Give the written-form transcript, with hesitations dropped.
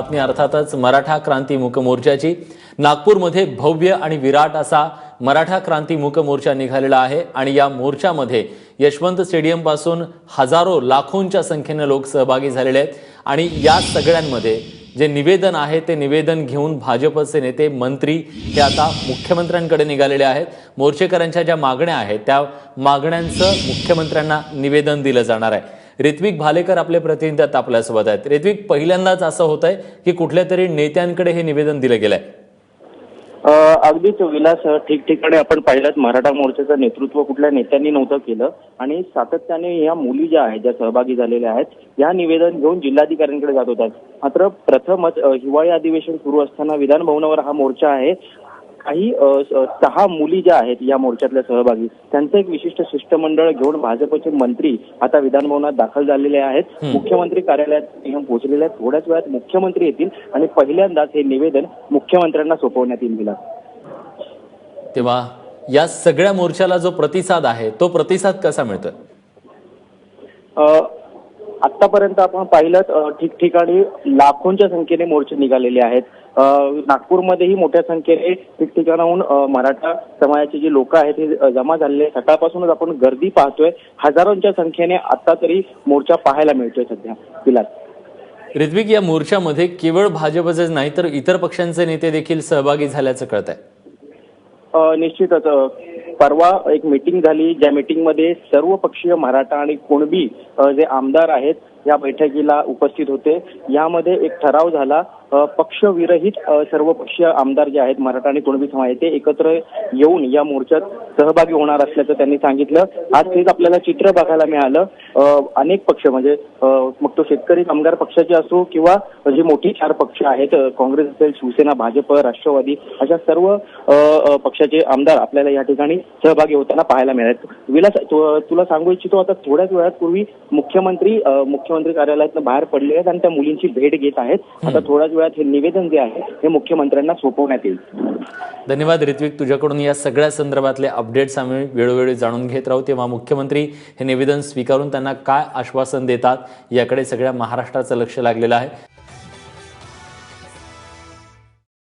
बातमी अर्थातच मराठा क्रांती मूक मोर्चाची। नागपूरमध्ये भव्य आणि विराट असा मराठा क्रांती मूक मोर्चा निघालेला आहे आणि या मोर्चामध्ये यशवंत स्टेडियम पासून हजारो लाखोंच्या संख्येने लोक सहभागी झालेले आहेत आणि या सगळ्यांमध्ये जे निवेदन आहे ते निवेदन घेऊन भाजपचे नेते मंत्री हे आता मुख्यमंत्र्यांकडे निघालेले आहेत। मोर्चेकरांच्या ज्या मागण्या आहेत त्या मागण्यांचं मुख्यमंत्र्यांना निवेदन दिलं जाणार आहे। ऋत्विक भालेकर आपले प्रतिनिधी आता आपल्यासोबत आहेत। ऋत्विक, पहिल्यांदाच असं होतंय की कुठल्या तरी नेत्यांकडे हे निवेदन दिलं गेलंय? अगदीच विलास, ठिकठिकाणी आपण पाहिलं मराठा मोर्चाचं नेतृत्व कुठल्या नेत्यांनी नव्हतं केलं आणि सातत्याने या मुली ज्या आहेत, ज्या सहभागी झालेल्या आहेत, या निवेदन घेऊन जिल्हाधिकाऱ्यांकडे जात होतात। मात्र प्रथमच हिवाळी अधिवेशन सुरू असताना विधान भवनावर हा मोर्चा आहे। काही 6 मुली ज्या आहेत या मोर्चातल्या सहभागी, त्यांचं एक विशिष्ट शिष्टमंडळ घेऊन भाजपचे मंत्री आता विधान भवनात दाखल झालेले आहेत। मुख्यमंत्री कार्यालयात पोहोचलेले आहेत। थोड्याच वेळात मुख्यमंत्री येतील आणि पहिल्यांदाच हे निवेदन मुख्यमंत्र्यांना सोपवण्यात येईल। तेव्हा या सगळ्या मोर्चाला जो प्रतिसाद आहे तो प्रतिसाद कसा मिळतोय? आतापर्यंत आपण पाहिलं ठिकठिकाणी लाखोंच्या संख्येने मोर्चे निघालेले आहेत। नागपूरमध्येही मोठ्या संख्येने ठिकठिकाणाहून मराठा समाजाचे जे लोक आहेत हे जमा झालेले। सकाळपासूनच आपण गर्दी पाहतोय। हजारोंच्या संख्येने आता तरी मोर्चा पाहायला मिळतोय सध्या। विलास, ऋत्विक, या मोर्चामध्ये केवळ भाजपचेच नाही तर इतर पक्षांचे नेते देखील सहभागी झाल्याचं कळत आहे। निश्चितच परवा एक मीटिंग झाली, ज्या मीटिंगमध्ये सर्व पक्षीय मराठा आणि कुणबी जे आमदार आहेत या बैठकीला उपस्थित होते। यामध्ये एक ठराव झाला, पक्षविरहित सर्व पक्षीय आमदार जे आहेत मराठा आणि कुणबी समाज ते एकत्र येऊन या मोर्चात सहभागी होणार असल्याचं त्यांनी सांगितलं। आज तेच आपल्याला चित्र बघायला मिळालं। अनेक पक्ष म्हणजे मग तो शेतकरी कामगार पक्षाचे असो किंवा जे मोठी 4 पक्ष आहेत, काँग्रेस असेल, शिवसेना, भाजप, राष्ट्रवादी, अशा सर्व पक्षाचे आमदार आपल्याला या ठिकाणी सहभागी होताना पाहायला मिळाले। विलास, तुला सांगू इच्छितो, आता थोड्याच वेळात पूर्वी मुख्यमंत्री कार्यालयातून बाहेर पडले आहेत आणि त्या मुलींची भेट घेत आहेत। आता थोड्याच वेळात हे निवेदन जे आहे हे मुख्यमंत्र्यांना सोपवण्यात येईल। धन्यवाद ऋत्विक, तुझ्याकडून या सगळ्या संदर्भातले अपडेट्स आम्ही वेळोवेळी जाणून घेत राहू। तेव्हा मुख्यमंत्री हे निवेदन स्वीकारून त्यांना काय आश्वासन देतात याकडे सगळ्या महाराष्ट्राचं लक्ष लागलेलं आहे।